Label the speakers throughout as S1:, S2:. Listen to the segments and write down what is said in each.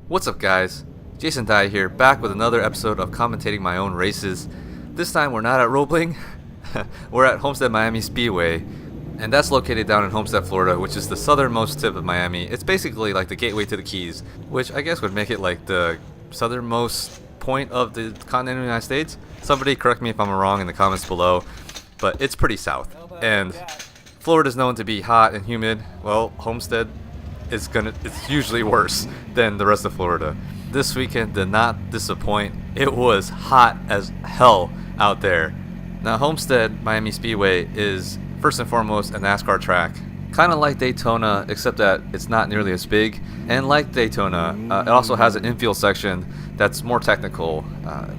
S1: What's up, guys? Jason Dye here, back with another episode of commentating my own races. This time we're not at Roebling, we're at Homestead Miami Speedway, and that's located down in Homestead, Florida, which is the southernmost tip of Miami. It's basically like the gateway to the Keys, which I guess would make it like the southernmost point of the continental United States. Somebody correct me if I'm wrong in the comments below, but it's pretty south. And Florida's known to be hot and humid. Well, Homestead it's usually worse than the rest of Florida. This weekend did not disappoint. It was hot as hell out there. Now, Homestead Miami Speedway is first and foremost a NASCAR track, kind of like Daytona, except that it's not nearly as big. And like Daytona, it also has an infield section that's more technical,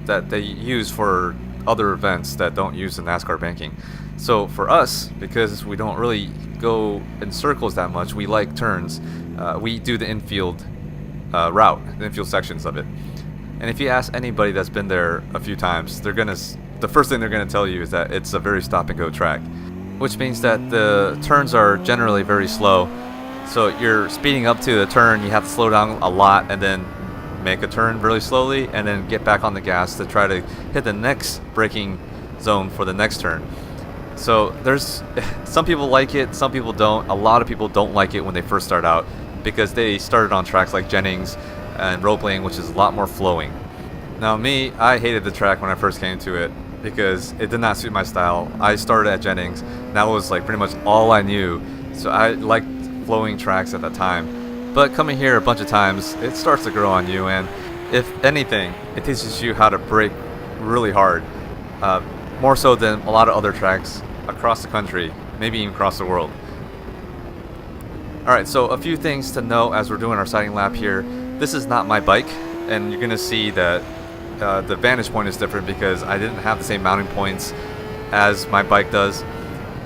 S1: that they use for other events that don't use the NASCAR banking. So for us, because we don't really go in circles that much, we like turns, we do the infield route, the infield sections of it. And if you ask anybody that's been there a few times, the first thing they're gonna tell you is that it's a very stop and go track, which means that the turns are generally very slow. So you're speeding up to the turn, you have to slow down a lot and then make a turn really slowly and then get back on the gas to try to hit the next braking zone for the next turn. So there's some people like it, some people don't. A lot of people don't like it when they first start out because they started on tracks like Jennings and Roebling, which is a lot more flowing. Now me, I hated the track when I first came to it because it did not suit my style. I started at Jennings. That was like pretty much all I knew. So I liked flowing tracks at that time. But coming here a bunch of times, it starts to grow on you, and if anything, it teaches you how to brake really hard. More so than a lot of other tracks across the country, maybe even across the world. Alright, so a few things to know as we're doing our sighting lap here. This is not my bike, and you're going to see that the vantage point is different because I didn't have the same mounting points as my bike does.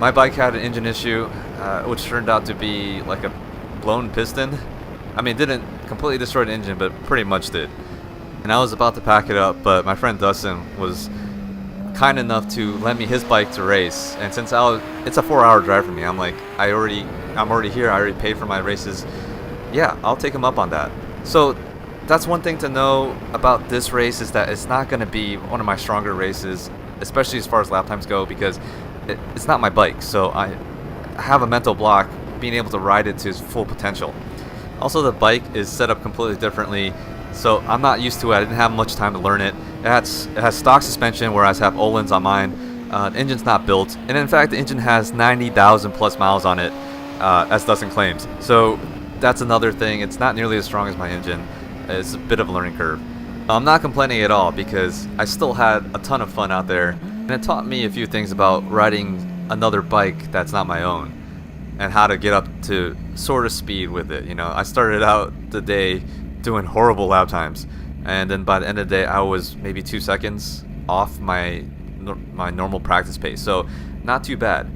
S1: My bike had an engine issue, which turned out to be like a blown piston. I mean, it didn't completely destroy the engine, but pretty much did. And I was about to pack it up, but my friend Dustin was kind enough to lend me his bike to race. And since it's a 4-hour drive for me, I'm like, I'm already here. I already paid for my races. Yeah, I'll take him up on that. So that's one thing to know about this race, is that it's not going to be one of my stronger races, especially as far as lap times go, because it's not my bike. So I have a mental block being able to ride it to its full potential. Also, the bike is set up completely differently, so I'm not used to it. I didn't have much time to learn it. It has stock suspension, whereas I have Öhlins on mine. The engine's not built, and in fact the engine has 90,000 plus miles on it, as Dustin claims. So that's another thing. It's not nearly as strong as my engine. It's a bit of a learning curve. I'm not complaining at all because I still had a ton of fun out there, and it taught me a few things about riding another bike that's not my own and how to get up to sort of speed with it. You know, I started out the day doing horrible lap times, and then by the end of the day I was maybe 2 seconds off my normal practice pace, so not too bad.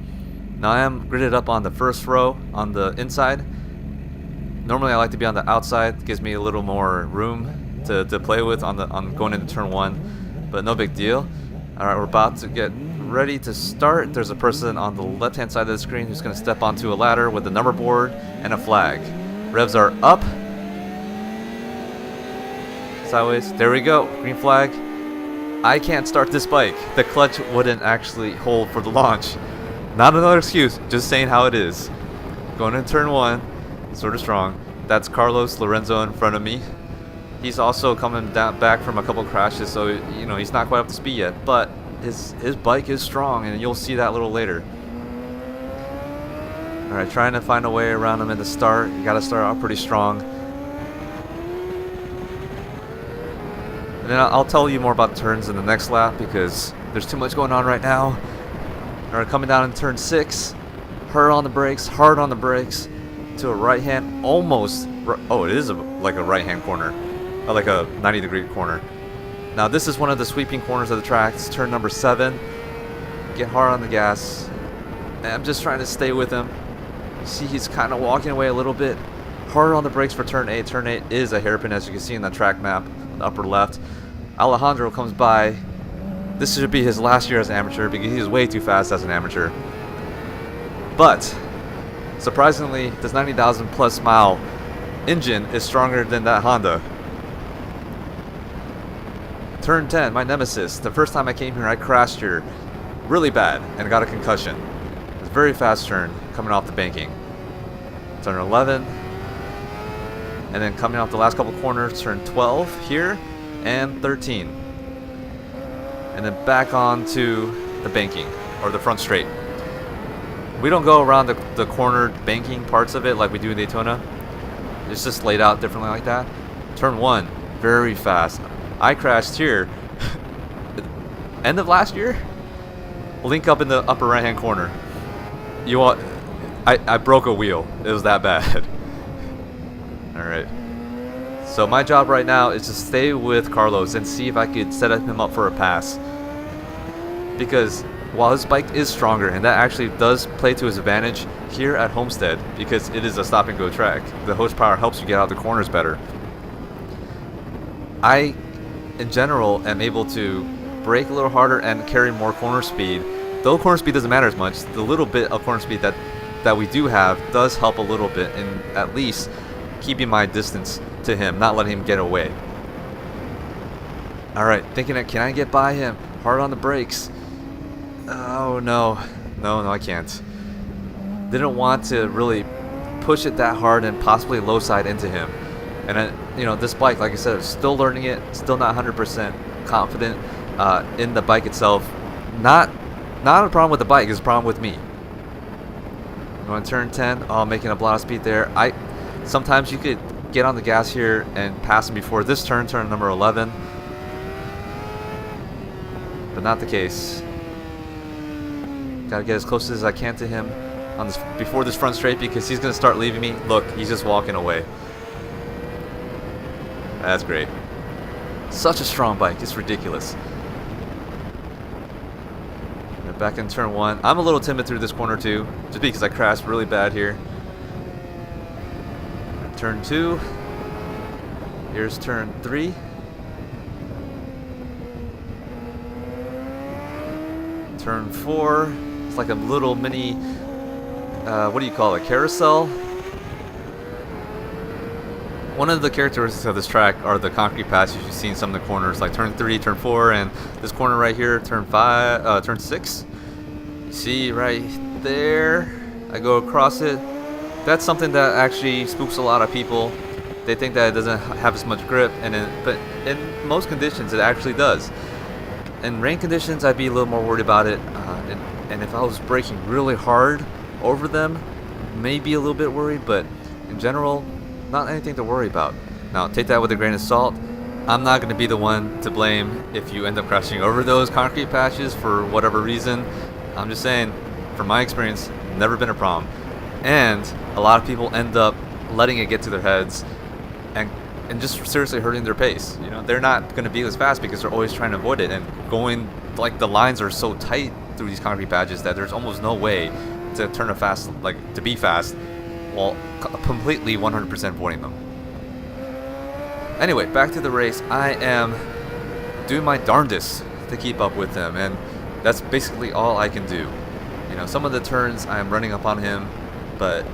S1: Now I am gridded up on the first row on the inside. Normally I like to be on the outside. It gives me a little more room to play with on going into turn 1, but no big deal. Alright, we're about to get ready to start. There's a person on the left hand side of the screen who's going to step onto a ladder with a number board and a flag. Revs are up. Sideways. There we go. Green flag. I can't start this bike. The clutch wouldn't actually hold for the launch. Not another excuse, just saying how it is. Going into turn 1, sort of strong. That's Carlos Lorenzo in front of me. He's also coming back from a couple crashes, so you know he's not quite up to speed yet, but his bike is strong, and you'll see that a little later. Alright, trying to find a way around him in the start. You gotta start out pretty strong. And then I'll tell you more about turns in the next lap because there's too much going on right now. Alright, coming down in turn 6. Hard on the brakes to a right hand, almost. Oh, it is like a right hand corner, like a 90-degree corner. Now this is one of the sweeping corners of the track. It's turn number 7. Get hard on the gas. And I'm just trying to stay with him. See, he's kind of walking away a little bit. Hard on the brakes for turn 8. Turn 8 is a hairpin, as you can see in the track map, the upper left. Alejandro comes by. This should be his last year as an amateur because he's way too fast as an amateur. But surprisingly, this 90,000 plus mile engine is stronger than that Honda. Turn 10, my nemesis. The first time I came here, I crashed here really bad and got a concussion. It was a very fast turn coming off the banking. Turn 11, and then coming off the last couple corners, turn 12 here, and 13. And then back on to the banking, or the front straight. We don't go around the cornered banking parts of it like we do in Daytona. It's just laid out differently like that. Turn 1, very fast. I crashed here end of last year. Link up in the upper right hand corner. I broke a wheel. It was that bad. Alright. So my job right now is to stay with Carlos and see if I could set him up for a pass. Because while his bike is stronger, and that actually does play to his advantage here at Homestead, because it is a stop and go track. The horsepower helps you get out the corners better. I, in general, am able to brake a little harder and carry more corner speed. Though corner speed doesn't matter as much, the little bit of corner speed that we do have does help a little bit in at least keeping my distance to him, not letting him get away. Alright, thinking that, can I get by him? Hard on the brakes. Oh no, I can't. Didn't want to really push it that hard and possibly low side into him. And this bike, like I said, still learning it, still not 100% confident in the bike itself. Not a problem with the bike, it's a problem with me. I'm going to turn 10. Oh, making a lot of speed there. Sometimes you could get on the gas here and pass him before this turn number 11. But not the case. Gotta get as close as I can to him on this before this front straight, because he's gonna start leaving me. Look, he's just walking away. That's great. Such a strong bike, it's ridiculous. We're back in turn 1. I'm a little timid through this corner too, just because I crashed really bad here. Turn 2. Here's turn 3. Turn 4. It's like a little mini, what do you call it, carousel? One of the characteristics of this track are the concrete patches you see in some of the corners, like turn 3, turn 4, and this corner right here, turn 6. You see right there, I go across it. That's something that actually spooks a lot of people. They think that it doesn't have as much grip, but in most conditions it actually does. In rain conditions, I'd be a little more worried about it, and if I was braking really hard over them, maybe a little bit worried, but in general, not anything to worry about. Now, take that with a grain of salt. I'm not going to be the one to blame if you end up crashing over those concrete patches for whatever reason. I'm just saying, from my experience, never been a problem. And a lot of people end up letting it get to their heads and just seriously hurting their pace. They're not going to be as fast because they're always trying to avoid it, and going, like, the lines are so tight through these concrete patches that there's almost no way to turn to be fast while completely 100% avoiding them. Anyway, back to the race. I am doing my darndest to keep up with him, and that's basically all I can do. Some of the turns I'm running up on him, but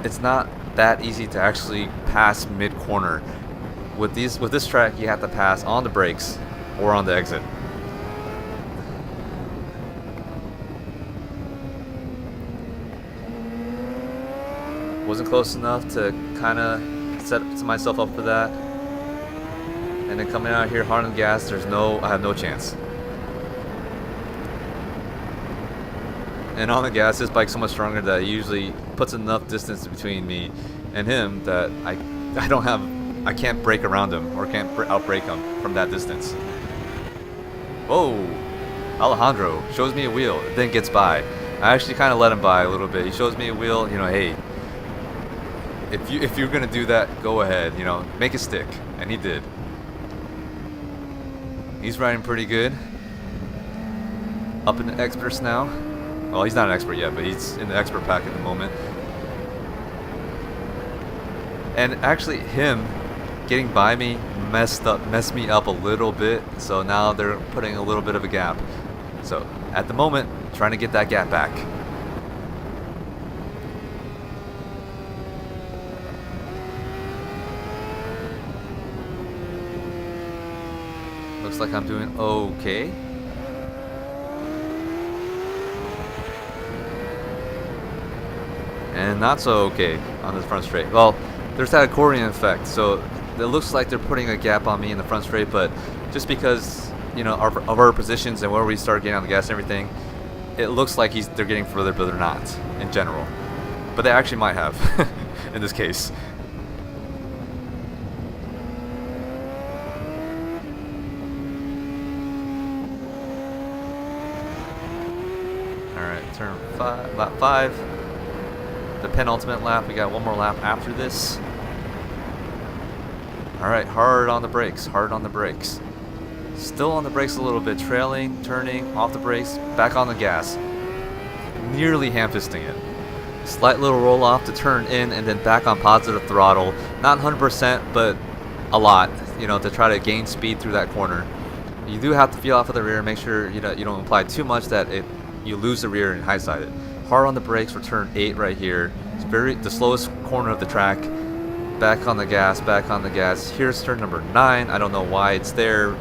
S1: it's not that easy to actually pass mid-corner. With this track, you have to pass on the brakes or on the exit. Wasn't close enough to kind of set myself up for that. And then coming out here hard on the gas, I have no chance. And on the gas, this bike's so much stronger that it usually puts enough distance between me and him that I can't brake around him or can't outbrake him from that distance. Whoa! Alejandro shows me a wheel, then gets by. I actually kind of let him by a little bit. He shows me a wheel, hey, if you're gonna do that, go ahead, make it stick, and he did. He's riding pretty good. Up in the experts now. Well, he's not an expert yet, but he's in the expert pack at the moment. And actually, him getting by me messed me up a little bit. So now they're putting a little bit of a gap. So at the moment, trying to get that gap back. Looks like I'm doing okay. And not so okay on this front straight. Well, there's that accordion effect, so it looks like they're putting a gap on me in the front straight, but just because, you know, of our positions and where we start getting on the gas and everything, it looks like they're getting further, but they're not in general. But they actually might have in this case. Alright, turn 5, lap 5. The penultimate lap. We got one more lap after this. Alright, hard on the brakes, hard on the brakes. Still on the brakes a little bit, trailing, turning, off the brakes, back on the gas. Nearly ham-fisting it. Slight little roll off to turn in and then back on positive throttle. Not 100%, but a lot, you know, to try to gain speed through that corner. You do have to feel off of the rear, make sure you don't apply too much that you lose the rear and high-side it. Hard on the brakes for turn 8 right here. It's the slowest corner of the track. Back on the gas, back on the gas. Here's turn number 9. I don't know why it's there,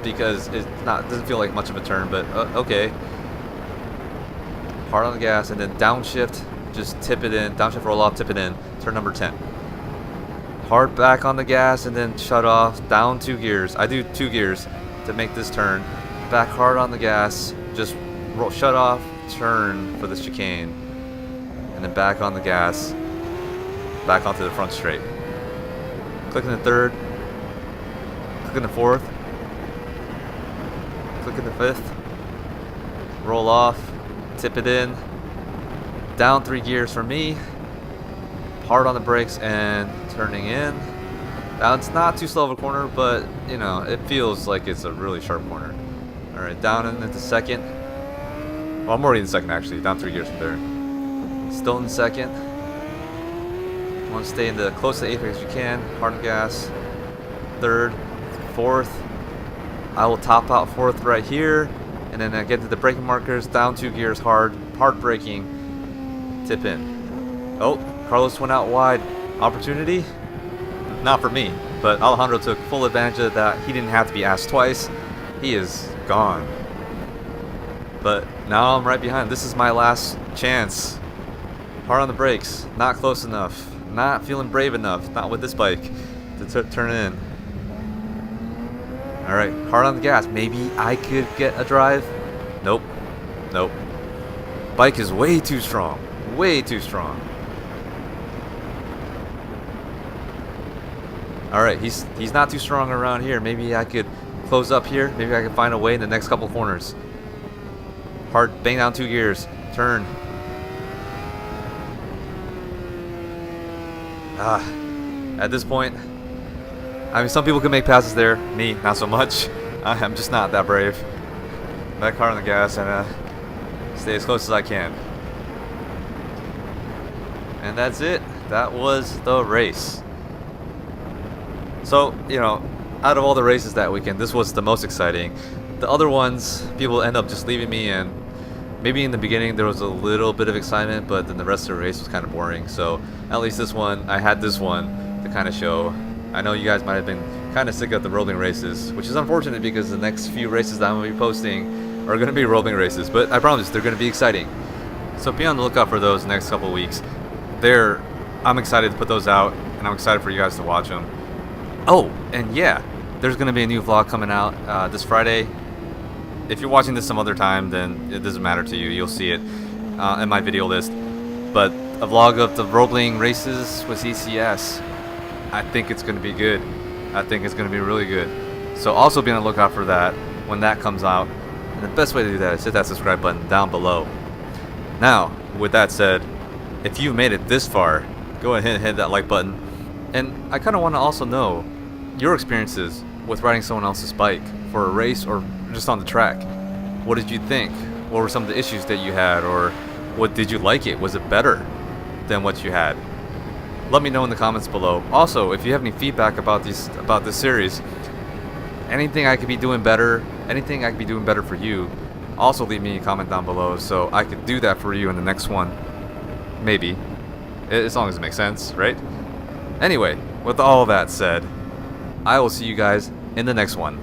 S1: because it doesn't feel like much of a turn, but okay. Hard on the gas and then downshift, just tip it in. Downshift roll off, tip it in. Turn number 10. Hard back on the gas and then shut off. Down 2 gears. I do 2 gears to make this turn. Back hard on the gas, just shut off, turn for the chicane, and then back on the gas, back onto the front straight. Click in the 3rd, click in the 4th, click in the 5th, roll off, tip it in, down 3 gears for me, hard on the brakes and turning in. Now it's not too slow of a corner, but you know, it feels like it's a really sharp corner. Alright, down into the 2nd. Well, I'm already in 2nd actually, down 3 gears from there. Still in 2nd. Want to stay in the close to 8th as you can. Hard on the gas. 3rd, 4th. I will top out 4th right here, and then I get to the braking markers. Down 2 gears, hard braking. Tip in. Oh, Carlos went out wide. Opportunity? Not for me, but Alejandro took full advantage of that. He didn't have to be asked twice. He is gone. But now I'm right behind. This is my last chance. Hard on the brakes. Not close enough. Not feeling brave enough. Not with this bike to turn in. Alright, hard on the gas. Maybe I could get a drive. Nope. Nope. Bike is way too strong. Way too strong. Alright, he's not too strong around here. Maybe I could close up here. Maybe I can find a way in the next couple corners. Hard, bang down 2 gears. Turn. At this point, I mean, some people can make passes there. Me, not so much. I'm just not that brave. Back hard on the gas and stay as close as I can. And that's it. That was the race. So, you know, out of all the races that weekend, this was the most exciting. The other ones, people end up just leaving me, and maybe in the beginning there was a little bit of excitement, but then the rest of the race was kind of boring. So at least this one, I had this one to kind of show. I know you guys might have been kind of sick of the rolling races, which is unfortunate because the next few races that I'm going to be posting are going to be rolling races, but I promise they're going to be exciting. So be on the lookout for those next couple of weeks. I'm excited to put those out, and I'm excited for you guys to watch them. Oh, and yeah, there's going to be a new vlog coming out this Friday. If you're watching this some other time, then it doesn't matter to you. You'll see it in my video list. But a vlog of the rolling races with CCS. I think it's going to be good. I think it's going to be really good. So also be on the lookout for that when that comes out. And the best way to do that is hit that subscribe button down below. Now, with that said, if you've made it this far, go ahead and hit that like button. And I kind of want to also know your experiences with riding someone else's bike for a race or just on the track. What did you think? What were some of the issues that you had, or what did you like it? Was it better than what you had? Let me know in the comments below. Also, if you have any feedback about this series, anything I could be doing better, anything I could be doing better for you, also leave me a comment down below so I could do that for you in the next one. Maybe. As long as it makes sense, right? Anyway, with all that said, I will see you guys in the next one.